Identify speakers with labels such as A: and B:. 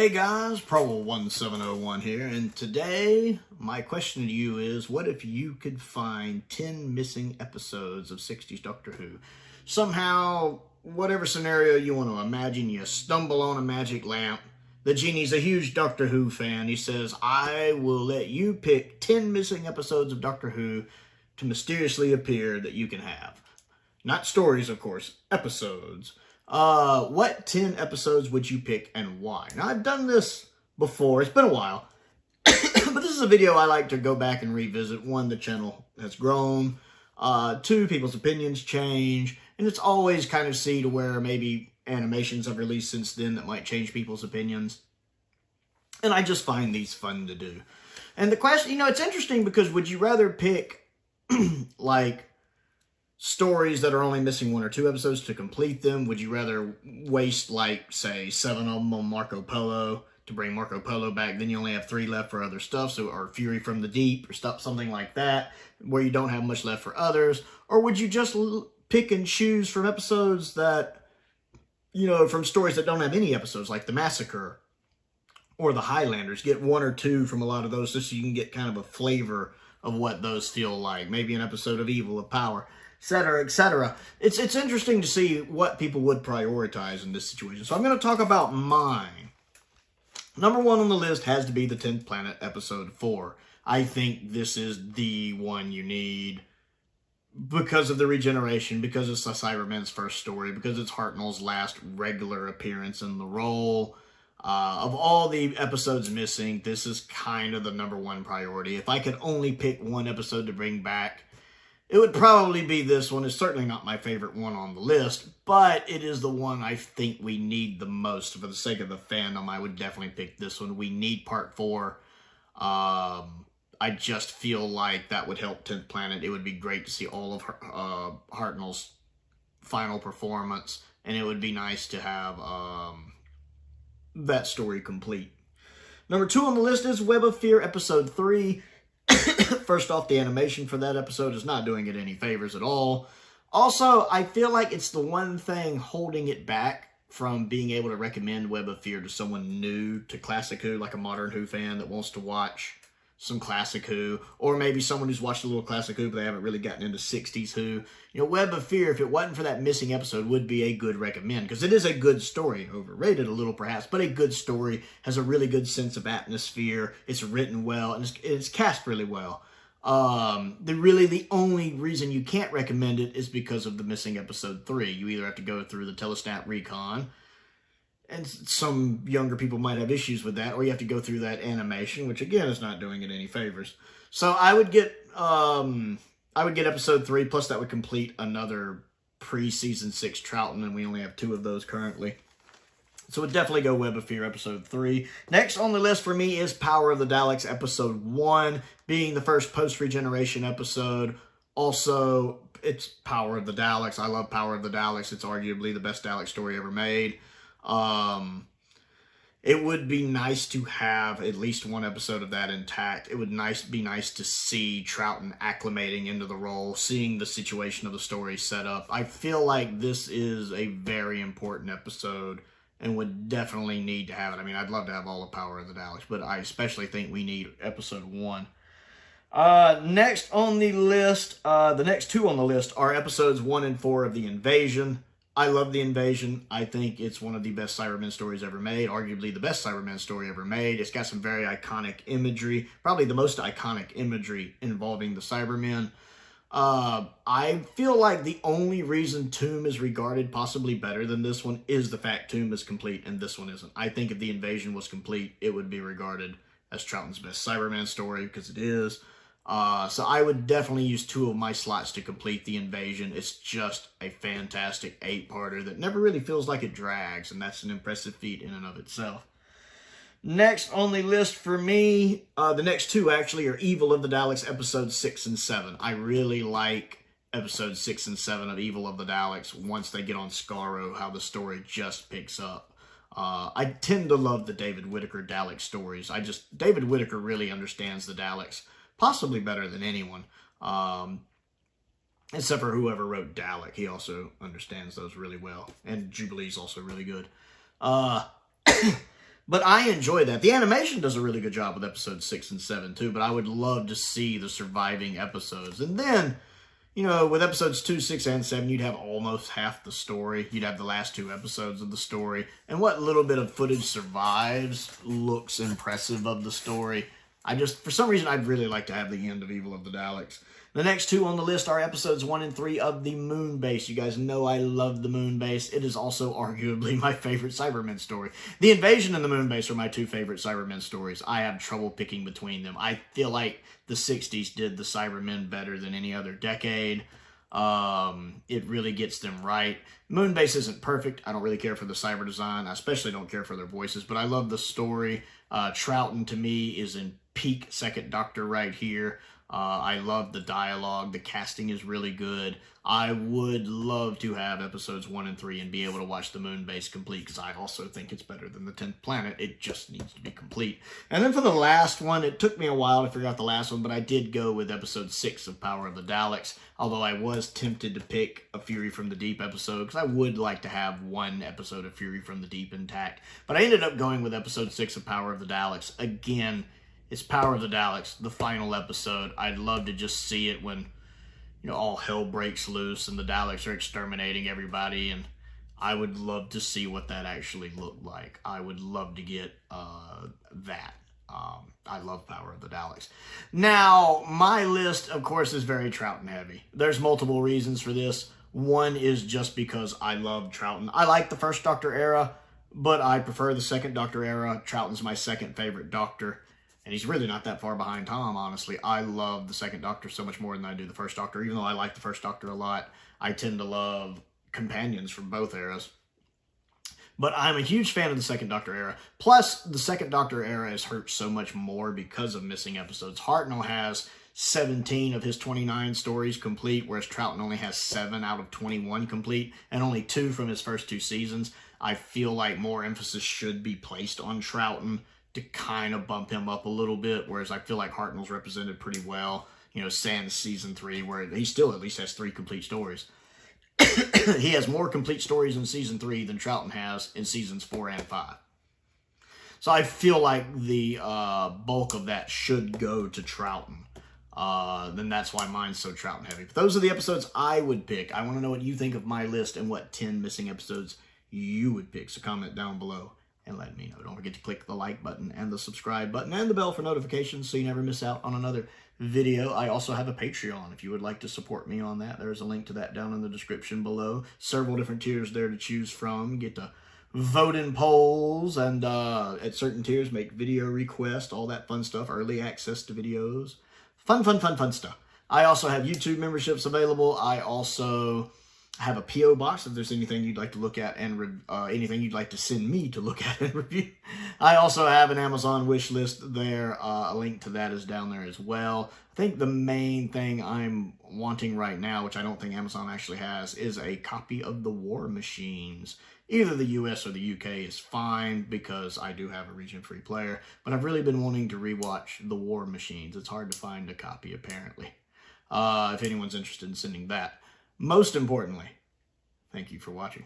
A: Hey guys, Prowl 1701 here, and today my question to you is, what if you could find 10 missing episodes of 60s Doctor Who? Somehow, whatever scenario you want to imagine, you stumble on a magic lamp. The genie's a huge Doctor Who fan. He says, I will let you pick 10 missing episodes of Doctor Who to mysteriously appear that you can have. Not stories, of course, episodes. What 10 episodes would you pick and why? Now, I've done this before. It's been a while. But this is a video I like to go back and revisit. One, the channel has grown. Two, people's opinions change. And it's always kind of see to where maybe animations have released since then that might change people's opinions. And I just find these fun to do. And the question, it's interesting because would you rather pick, like, stories that are only missing 1 or 2 episodes to complete them? Would you rather waste, like, say, 7 of them on Marco Polo to bring Marco Polo back, then you only have 3 left for other stuff, or Fury from the Deep, or stuff, something like that, where you don't have much left for others? Or would you just pick and choose from episodes that, from stories that don't have any episodes, like The Massacre or The Highlanders? Get 1 or 2 from a lot of those just so you can get kind of a flavor of what those feel like. Maybe an episode of Evil, of Power, etc., etc. It's interesting to see what people would prioritize in this situation. So I'm going to talk about mine. Number 1 on the list has to be the 10th Planet, episode 4. I think this is the one you need because of the regeneration, because it's the Cybermen's first story, because it's Hartnell's last regular appearance in the role. Of all the episodes missing, this is kind of the number 1 priority. If I could only pick 1 episode to bring back, it would probably be this one. It's certainly not my favorite one on the list, but it is the one I think we need the most. For the sake of the fandom, I would definitely pick this one. We need part 4. I just feel like that would help 10th Planet. It would be great to see all of Hartnell's final performance, and it would be nice to have that story complete. Number 2 on the list is Web of Fear, episode 3. First off, the animation for that episode is not doing it any favors at all. Also, I feel like it's the one thing holding it back from being able to recommend Web of Fear to someone new to Classic Who, like a modern Who fan that wants to watch some Classic Who, or maybe someone who's watched a little Classic Who, but they haven't really gotten into 60s Who. Web of Fear, if it wasn't for that missing episode, would be a good recommend, because it is a good story. Overrated a little, perhaps, but a good story. Has a really good sense of atmosphere. It's written well, and it's cast really well. The only reason you can't recommend it is because of the missing episode 3. You either have to go through the Telestat recon, and some younger people might have issues with that, or you have to go through that animation, which again is not doing it any favors. So I would get episode 3, plus that would complete another pre-season 6 Troughton, and we only have 2 of those currently. So it would definitely go Web of Fear, episode 3. Next on the list for me is Power of the Daleks, episode 1, being the first post-regeneration episode. Also, it's Power of the Daleks. I love Power of the Daleks. It's arguably the best Dalek story ever made. It would be nice to have at least 1 episode of that intact. It would be nice to see Troughton acclimating into the role, seeing the situation of the story set up. I feel like this is a very important episode and would definitely need to have it. I mean, I'd love to have all the Power of the Daleks, but I especially think we need episode 1. Next on the list, the next 2 on the list are episodes 1 and 4 of The Invasion. I love The Invasion. I think it's one of the best Cybermen stories ever made, arguably the best Cybermen story ever made. It's got some very iconic imagery, probably the most iconic imagery involving the Cybermen. I feel like the only reason Tomb is regarded possibly better than this one is the fact Tomb is complete and this one isn't. I think if The Invasion was complete, it would be regarded as Troughton's best Cyberman story, because it is. So I would definitely use 2 of my slots to complete The Invasion. It's just a fantastic 8-parter that never really feels like it drags, and that's an impressive feat in and of itself. Next on the list for me, the next 2 actually are Evil of the Daleks, episodes 6 and 7. I really like episodes 6 and 7 of Evil of the Daleks once they get on Skaro, how the story just picks up. I tend to love the David Whittaker Dalek stories. David Whittaker really understands the Daleks, possibly better than anyone. Except for whoever wrote Dalek. He also understands those really well. And Jubilee's also really good. But I enjoy that. The animation does a really good job with episodes 6 and 7 too, but I would love to see the surviving episodes. And then, you know, with episodes 2, 6, and 7, you'd have almost half the story. You'd have the last 2 episodes of the story. And what little bit of footage survives looks impressive of the story. For some reason, I'd really like to have the end of Evil of the Daleks. The next 2 on the list are episodes 1 and 3 of the Moon Base. You guys know I love the Moon Base. It is also arguably my favorite Cybermen story. The Invasion and the Moon Base are my 2 favorite Cybermen stories. I have trouble picking between them. I feel like the 60s did the Cybermen better than any other decade. It really gets them right. Moonbase isn't perfect. I don't really care for the cyber design. I especially don't care for their voices, but I love the story. Troughton, to me, is in peak Second Doctor right here. I love the dialogue. The casting is really good. I would love to have episodes 1 and 3 and be able to watch the Moon Base complete, because I also think it's better than the 10th Planet. It just needs to be complete. And then for the last one, it took me a while to figure out the last one, but I did go with episode 6 of Power of the Daleks, although I was tempted to pick a Fury from the Deep episode, because I would like to have one episode of Fury from the Deep intact. But I ended up going with episode 6 of Power of the Daleks. Again, it's Power of the Daleks, the final episode. I'd love to just see it when, you know, all hell breaks loose and the Daleks are exterminating everybody, and I would love to see what that actually looked like. I would love to get that. I love Power of the Daleks. Now, my list, of course, is very Troughton heavy. There's multiple reasons for this. One is just because I love Troughton. I like the First Doctor era, but I prefer the Second Doctor era. Troughton's my second favorite Doctor. And he's really not that far behind Tom, honestly. I love the Second Doctor so much more than I do the First Doctor. Even though I like the First Doctor a lot, I tend to love companions from both eras. But I'm a huge fan of the Second Doctor era. Plus, the Second Doctor era is hurt so much more because of missing episodes. Hartnell has 17 of his 29 stories complete, whereas Troughton only has 7 out of 21 complete, and only 2 from his first 2 seasons. I feel like more emphasis should be placed on Troughton to kind of bump him up a little bit, whereas I feel like Hartnell's represented pretty well, you know, sans season 3, where he still at least has 3 complete stories. He has more complete stories in season 3 than Troughton has in seasons 4 and 5. So I feel like the bulk of that should go to Troughton. Then that's why mine's so Troughton heavy. But those are the episodes I would pick. I want to know what you think of my list and what 10 missing episodes you would pick. So comment down below and let me know. Don't forget to click the like button and the subscribe button and the bell for notifications so you never miss out on another video. I also have a Patreon if you would like to support me on that. There's a link to that down in the description below. Several different tiers there to choose from. Get to vote in polls, and at certain tiers make video requests, all that fun stuff, early access to videos. Fun stuff. I also have YouTube memberships available. I also have a P.O. box if there's anything you'd like to look at and anything you'd like to send me to look at and review. I also have an Amazon wish list there. A link to that is down there as well. I think the main thing I'm wanting right now, which I don't think Amazon actually has, is a copy of The War Machines. Either the US or the UK is fine because I do have a region-free player, but I've really been wanting to rewatch The War Machines. It's hard to find a copy, apparently. If anyone's interested in sending that. Most importantly, thank you for watching.